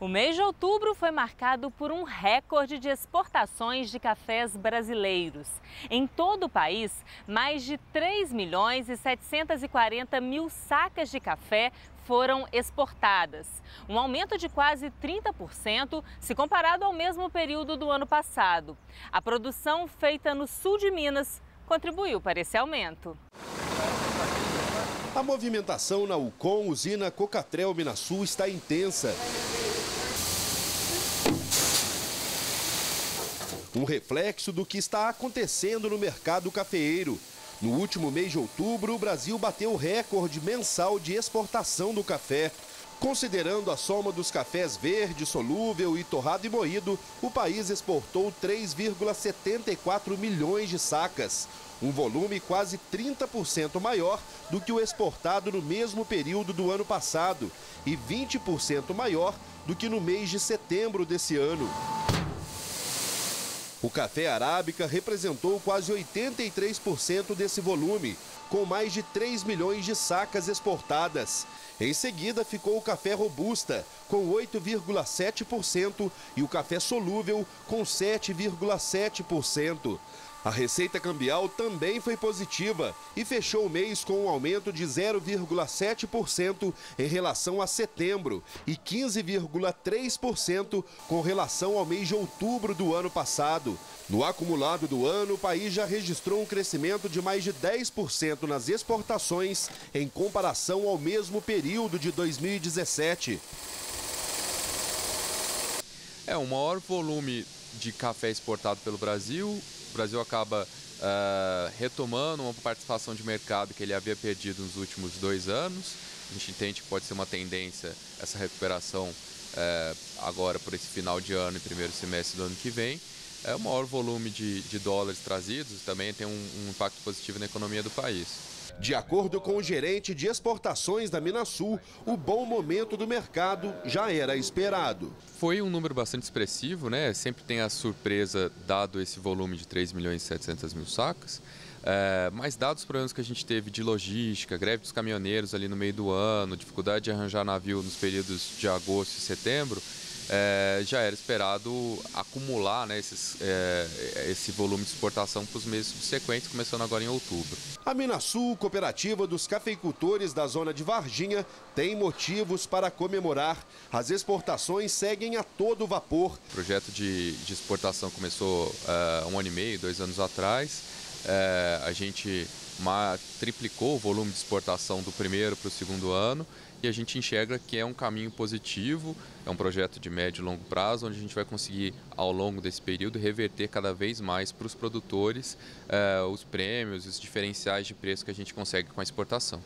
mês de outubro foi marcado por um recorde de exportações de cafés brasileiros. Em todo o país, mais de 3.740.000 sacas de café foram exportadas, um aumento de quase 30% se comparado ao mesmo período do ano passado. A produção feita no sul de Minas contribuiu para esse aumento. A movimentação na Ucom, usina Cocatrel Minasul, está intensa. Um reflexo do que está acontecendo no mercado cafeeiro. No último mês de outubro, o Brasil bateu o recorde mensal de exportação do café. Considerando a soma dos cafés verde, solúvel e torrado e moído, o país exportou 3,74 milhões de sacas. Um volume quase 30% maior do que o exportado no mesmo período do ano passado e 20% maior do que no mês de setembro desse ano. O café arábica representou quase 83% desse volume, com mais de 3 milhões de sacas exportadas. Em seguida ficou o café robusta, com 8,7%, e o café solúvel, com 7,7%. A receita cambial também foi positiva e fechou o mês com um aumento de 0,7% em relação a setembro e 15,3% com relação ao mês de outubro do ano passado. No acumulado do ano, o país já registrou um crescimento de mais de 10% nas exportações em comparação ao mesmo período de 2017. O maior volume de café exportado pelo Brasil. O Brasil acaba retomando uma participação de mercado que ele havia perdido nos últimos 2 anos. A gente entende que pode ser uma tendência essa recuperação agora por esse final de ano e primeiro semestre do ano que vem. O maior volume de dólares trazidos também tem um impacto positivo na economia do país. De acordo com o gerente de exportações da Minasul, o bom momento do mercado já era esperado. Foi um número bastante expressivo, né? Sempre tem a surpresa dado esse volume de 3.700.000 sacas. Mas dados os problemas que a gente teve de logística, greve dos caminhoneiros ali no meio do ano, dificuldade de arranjar navio nos períodos de agosto e setembro, já era esperado acumular, né, esse volume de exportação para os meses subsequentes, começando agora em outubro. A Minasul, cooperativa dos cafeicultores da zona de Varginha, tem motivos para comemorar. As exportações seguem a todo vapor. O projeto de exportação começou 1 ano e meio, 2 anos atrás. A gente triplicou o volume de exportação do primeiro para o segundo ano e a gente enxerga que é um caminho positivo, é um projeto de médio e longo prazo, onde a gente vai conseguir, ao longo desse período, reverter cada vez mais para os produtores os prêmios, os diferenciais de preço que a gente consegue com a exportação.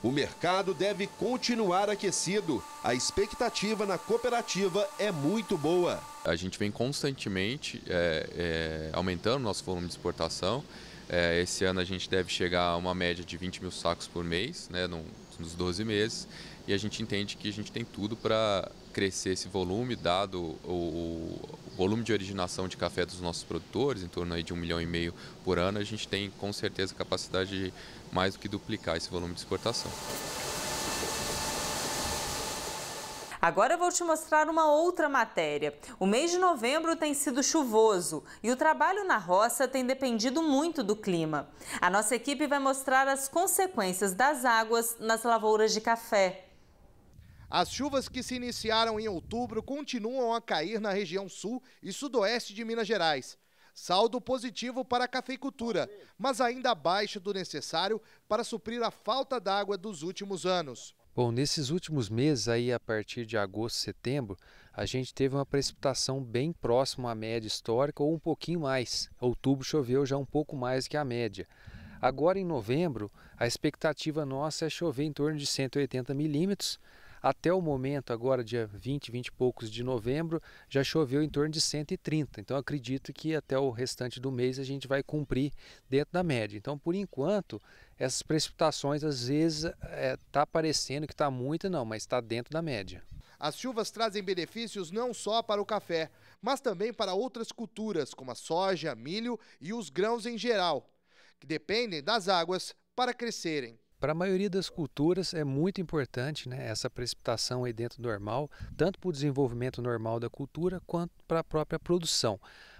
O mercado deve continuar aquecido. A expectativa na cooperativa é muito boa. A gente vem constantemente aumentando o nosso volume de exportação. Esse ano a gente deve chegar a uma média de 20.000 sacos por mês, né, nos 12 meses, e a gente entende que a gente tem tudo para crescer esse volume, dado o volume de originação de café dos nossos produtores, em torno aí de 1,5 milhão por ano. A gente tem com certeza a capacidade de mais do que duplicar esse volume de exportação. Agora eu vou te mostrar uma outra matéria. O mês de novembro tem sido chuvoso e o trabalho na roça tem dependido muito do clima. A nossa equipe vai mostrar as consequências das águas nas lavouras de café. As chuvas que se iniciaram em outubro continuam a cair na região sul e sudoeste de Minas Gerais. Saldo positivo para a cafeicultura, mas ainda abaixo do necessário para suprir a falta d'água dos últimos anos. Bom, nesses últimos meses, aí a partir de agosto, setembro, a gente teve uma precipitação bem próxima à média histórica ou um pouquinho mais. Outubro choveu já um pouco mais que a média. Agora em novembro, a expectativa nossa é chover em torno de 180 milímetros. Até o momento, agora dia 20 e poucos de novembro, já choveu em torno de 130. Então acredito que até o restante do mês a gente vai cumprir dentro da média. Então por enquanto, essas precipitações às vezes está parecendo que está muito, não, mas está dentro da média. As chuvas trazem benefícios não só para o café, mas também para outras culturas, como a soja, milho e os grãos em geral, que dependem das águas para crescerem. Para a maioria das culturas é muito importante, né, essa precipitação aí dentro do normal, tanto para o desenvolvimento normal da cultura quanto para a própria produção.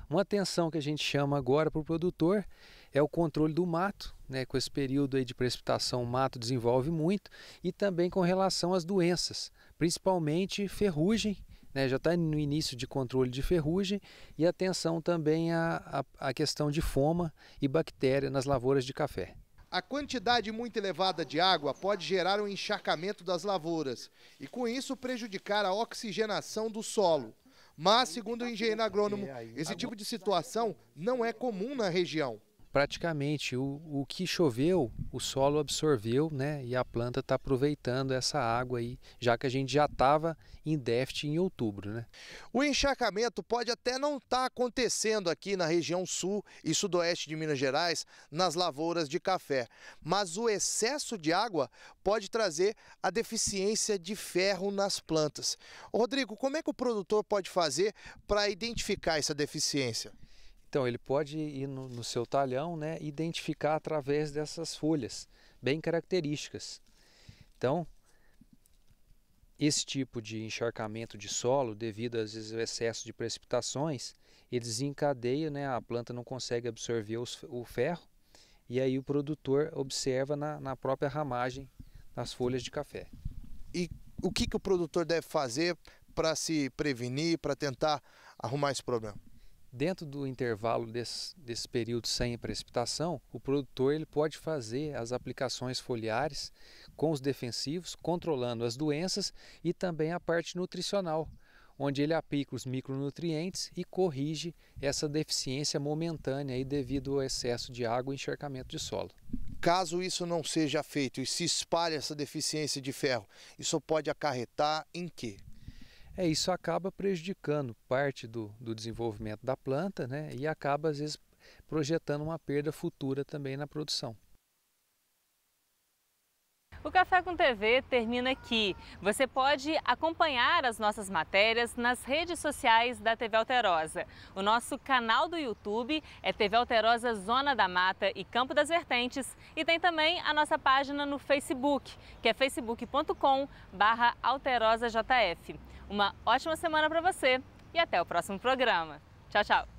Uma atenção que a gente chama agora para o produtor é o controle do mato, né? Com esse período aí de precipitação o mato desenvolve muito, e também com relação às doenças, principalmente ferrugem, né? Já está no início de controle de ferrugem, e atenção também à questão de foma e bactéria nas lavouras de café. A quantidade muito elevada de água pode gerar um encharcamento das lavouras e, com isso, prejudicar a oxigenação do solo. Mas, segundo o engenheiro agrônomo, esse tipo de situação não é comum na região. Praticamente o que choveu, o solo absorveu, né? E a planta está aproveitando essa água aí, já que a gente já estava em déficit em outubro, né? O encharcamento pode até não estar acontecendo aqui na região sul e sudoeste de Minas Gerais, nas lavouras de café, mas o excesso de água pode trazer a deficiência de ferro nas plantas. Rodrigo, como é que o produtor pode fazer para identificar essa deficiência? Então, ele pode ir no seu talhão, né, identificar através dessas folhas bem características. Então, esse tipo de encharcamento de solo, devido às vezes ao excesso de precipitações, ele desencadeia, né, a planta não consegue absorver o ferro, e aí o produtor observa na própria ramagem das folhas de café. E o que o produtor deve fazer para se prevenir, para tentar arrumar esse problema? Dentro do intervalo desse período sem precipitação, o produtor ele pode fazer as aplicações foliares com os defensivos, controlando as doenças, e também a parte nutricional, onde ele aplica os micronutrientes e corrige essa deficiência momentânea aí devido ao excesso de água e encharcamento de solo. Caso isso não seja feito e se espalhe essa deficiência de ferro, isso pode acarretar em quê? Isso acaba prejudicando parte do desenvolvimento da planta, né? E acaba, às vezes, projetando uma perda futura também na produção. O Café com TV termina aqui. Você pode acompanhar as nossas matérias nas redes sociais da TV Alterosa. O nosso canal do YouTube é TV Alterosa Zona da Mata e Campo das Vertentes, e tem também a nossa página no Facebook, que é facebook.com/alterosajf. Uma ótima semana para você e até o próximo programa. Tchau, tchau!